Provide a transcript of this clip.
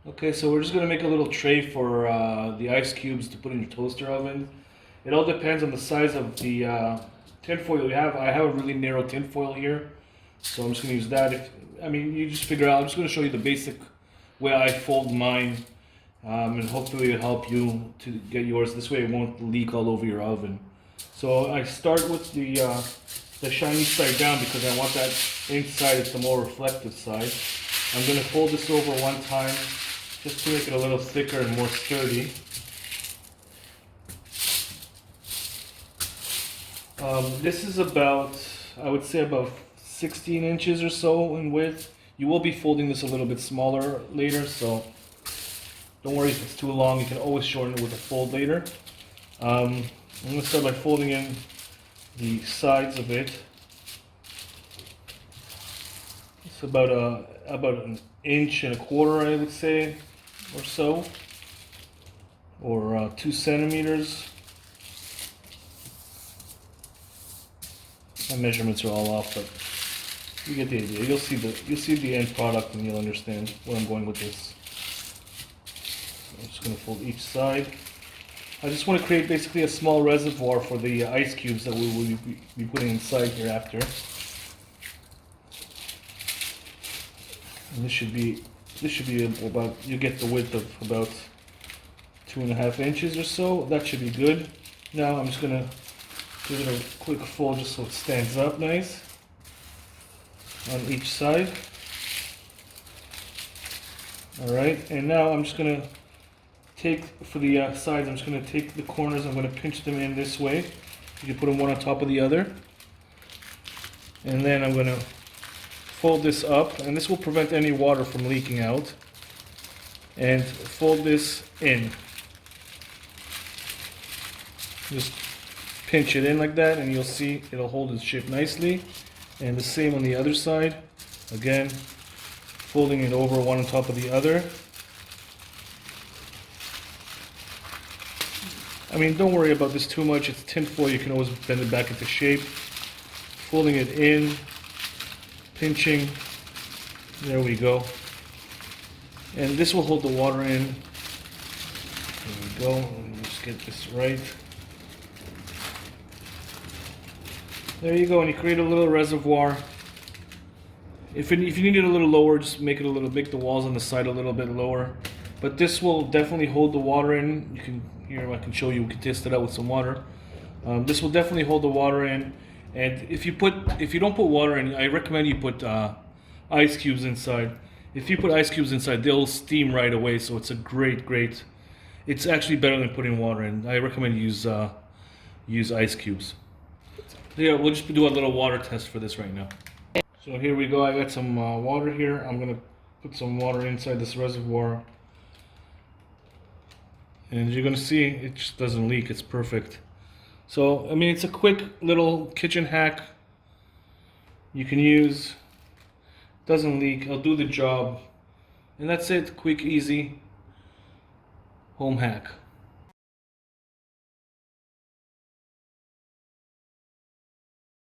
Okay, so we're just gonna make a little tray for the ice cubes to put in your toaster oven. It all depends on the size of the tin foil you have. I have a really narrow tin foil here, so I'm just gonna use that. I mean, you just figure out. I'm just gonna show you the basic way I fold mine, and hopefully it'll help you to get yours. This way it won't leak all over your oven. So I start with the shiny side down because I want that inside. It's the more reflective side. I'm gonna fold this over one time just to make it a little thicker and more sturdy. This is about, I would say about 16 inches or so in width. You will be folding this a little bit smaller later, so don't worry if it's too long. You can always shorten it with a fold later. I'm going to start by folding in the sides of it. It's about an inch and a quarter, I would say, or so, or 2 centimeters. My measurements are all off, but you get the idea. You'll see the end product and you'll understand where I'm going with this. I'm just going to fold each side. I just want to create basically a small reservoir for the ice cubes that we will be putting inside here after. And this should be about, you get the width of about 2.5 inches or so. That should be good. Now I'm just going to give it a quick fold just so it stands up nice on each side. Alright, and now I'm just going to take, for the sides, I'm just going to take the corners, I'm going to pinch them in this way. You can put them one on top of the other. And then I'm going to fold this up, and this will prevent any water from leaking out. And fold this in. Just pinch it in like that, and you'll see it'll hold its shape nicely. And the same on the other side. Again, folding it over one on top of the other. I mean, don't worry about this too much. It's tin foil, you can always bend it back into shape. Folding it in, pinching, there we go. And this will hold the water in. There we go, let me just get this right. There you go, and you create a little reservoir. If you need it a little lower, just make the walls on the side a little bit lower. But this will definitely hold the water in. You can, here I can show you, we can test it out with some water. This will definitely hold the water in. And if you don't put water in, I recommend you put ice cubes inside. If you put ice cubes inside, they'll steam right away. So it's a great. It's actually better than putting water in. I recommend you use ice cubes. Yeah, we'll just do a little water test for this right now. So here we go. I got some water here. I'm gonna put some water inside this reservoir. And as you're gonna see, it just doesn't leak. It's perfect. So, I mean, it's a quick little kitchen hack you can use. Doesn't leak. I'll do the job. And that's it. Quick, easy home hack.